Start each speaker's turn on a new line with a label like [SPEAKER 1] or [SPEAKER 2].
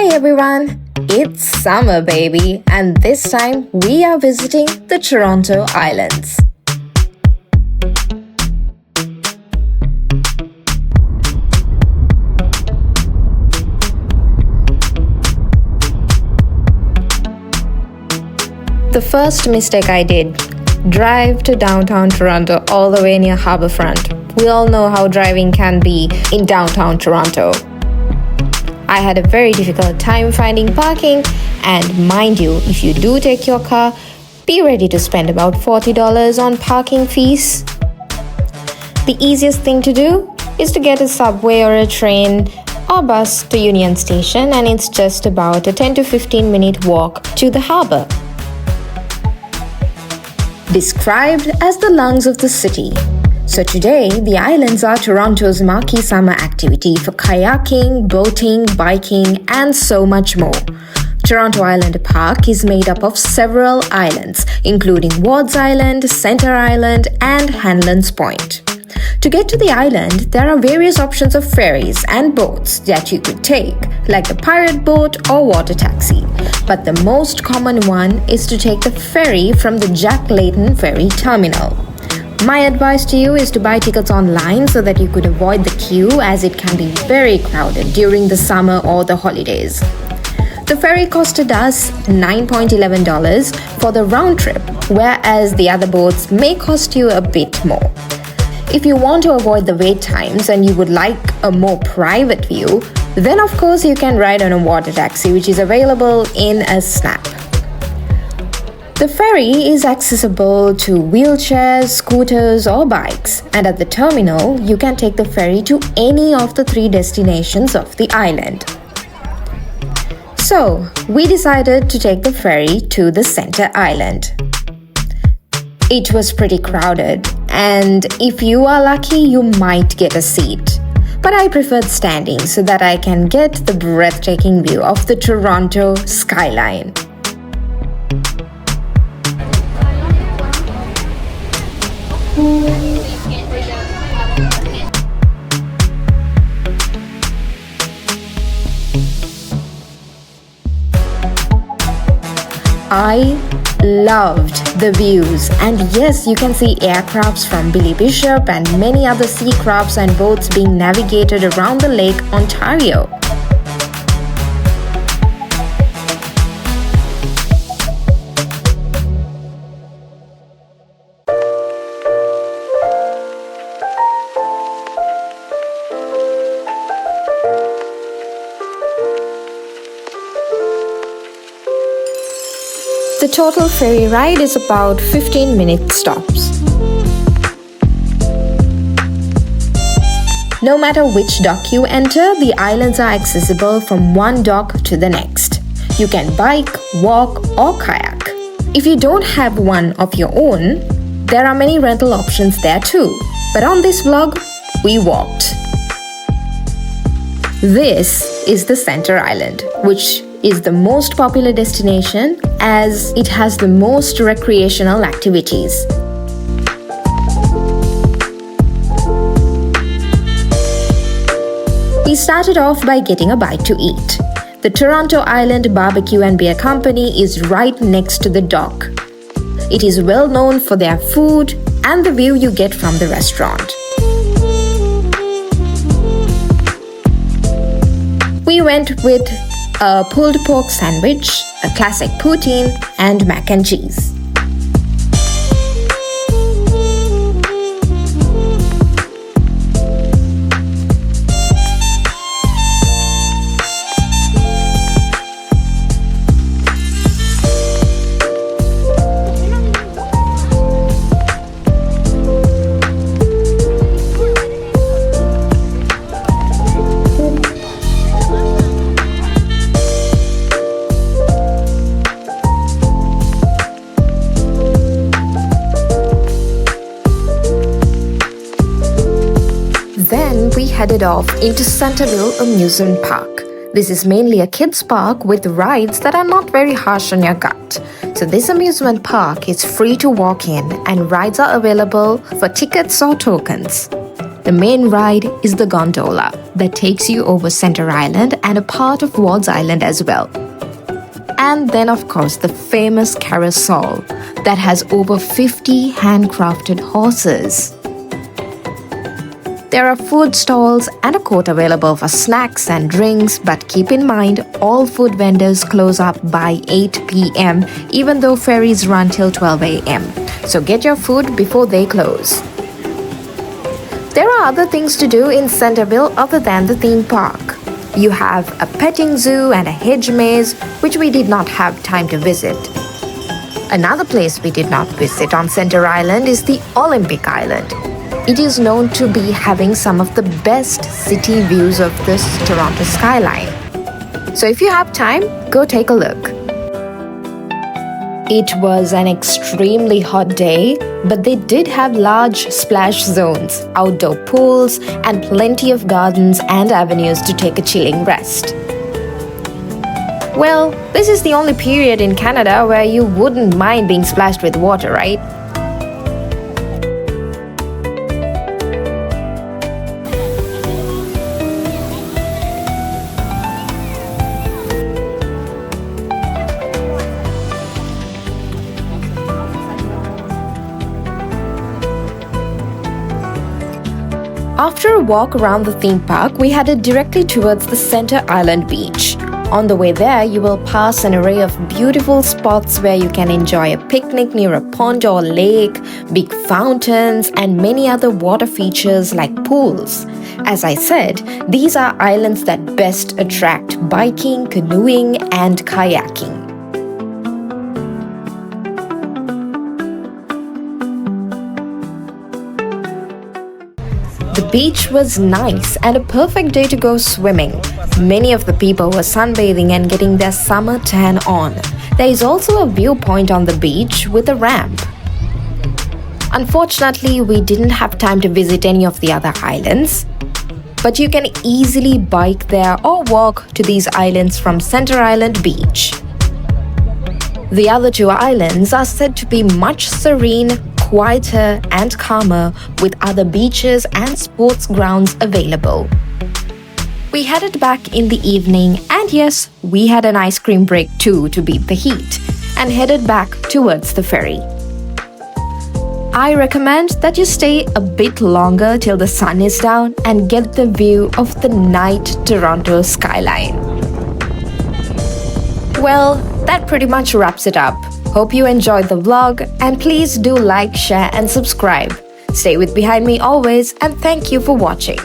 [SPEAKER 1] Hey everyone, it's summer baby, and this time we are visiting the Toronto Islands. The first mistake I did, drive to downtown Toronto all the way near Harbourfront. We all know how driving can be in downtown Toronto. I had a very difficult time finding parking, and mind you, if you do take your car, be ready to spend about $40 on parking fees. The easiest thing to do is to get a subway or a train or bus to Union Station, and it's just about a 10 to 15 minute walk to the harbour. Described as the lungs of the city. So today, the islands are Toronto's marquee summer activity for kayaking, boating, biking, and so much more. Toronto Island Park is made up of several islands, including Wards Island, Centre Island, and Hanlan's Point. To get to the island, there are various options of ferries and boats that you could take, like the pirate boat or water taxi. But the most common one is to take the ferry from the Jack Layton Ferry Terminal. My advice to you is to buy tickets online so that you could avoid the queue, as it can be very crowded during the summer or the holidays. The ferry costed us $9.11 for the round trip, whereas the other boats may cost you a bit more. If you want to avoid the wait times and you would like a more private view, then of course you can ride on a water taxi, which is available in a snap. The ferry is accessible to wheelchairs, scooters, or bikes, and at the terminal, you can take the ferry to any of the 3 destinations of the island. So, we decided to take the ferry to the Centre Island. It was pretty crowded, and if you are lucky, you might get a seat. But I preferred standing so that I can get the breathtaking view of the Toronto skyline. I loved the views, and yes, you can see aircrafts from Billy Bishop and many other sea crafts and boats being navigated around the Lake Ontario. The total ferry ride is about 15-minute stops. No matter which dock you enter, the islands are accessible from one dock to the next. You can bike, walk, or kayak. If you don't have one of your own, there are many rental options there too. But on this vlog, we walked. This is the Centre Island, which is the most popular destination as it has the most recreational activities. We started off by getting a bite to eat. The Toronto Island Barbecue and Beer Company is right next to the dock. It is well known for their food and the view you get from the restaurant. We went with a pulled pork sandwich, a classic poutine, and mac and cheese. Then we headed off into Centerville Amusement Park. This is mainly a kids park with rides that are not very harsh on your gut. So this amusement park is free to walk in and rides are available for tickets or tokens. The main ride is the gondola that takes you over Center Island and a part of Wards Island as well. And then, of course, the famous carousel that has over 50 handcrafted horses. There are food stalls and a court available for snacks and drinks, but keep in mind all food vendors close up by 8 p.m. even though ferries run till 12 a.m. So get your food before they close. There are other things to do in Centerville other than the theme park. You have a petting zoo and a hedge maze, which we did not have time to visit. Another place we did not visit on Center Island is the Olympic Island. It is known to be having some of the best city views of this Toronto skyline. So if you have time, go take a look. It was an extremely hot day, but they did have large splash zones, outdoor pools, and plenty of gardens and avenues to take a chilling rest. Well, this is the only period in Canada where you wouldn't mind being splashed with water, right? After a walk around the theme park, we headed directly towards the Center Island beach. On the way there, you will pass an array of beautiful spots where you can enjoy a picnic near a pond or lake, big fountains, and many other water features like pools. As I said, these are islands that best attract biking, canoeing, and kayaking. The beach was nice and a perfect day to go swimming. Many of the people were sunbathing and getting their summer tan on. There is also a viewpoint on the beach with a ramp. Unfortunately, we didn't have time to visit any of the other islands, but you can easily bike there or walk to these islands from Center Island Beach. The other two islands are said to be much serene, quieter and calmer, with other beaches and sports grounds available. We headed back in the evening, and yes, we had an ice cream break too to beat the heat, and headed back towards the ferry. I recommend that you stay a bit longer till the sun is down and get the view of the night Toronto skyline. Well, that pretty much wraps it up. Hope you enjoyed the vlog, and please do like, share and subscribe. Stay with Behind Me always, and thank you for watching.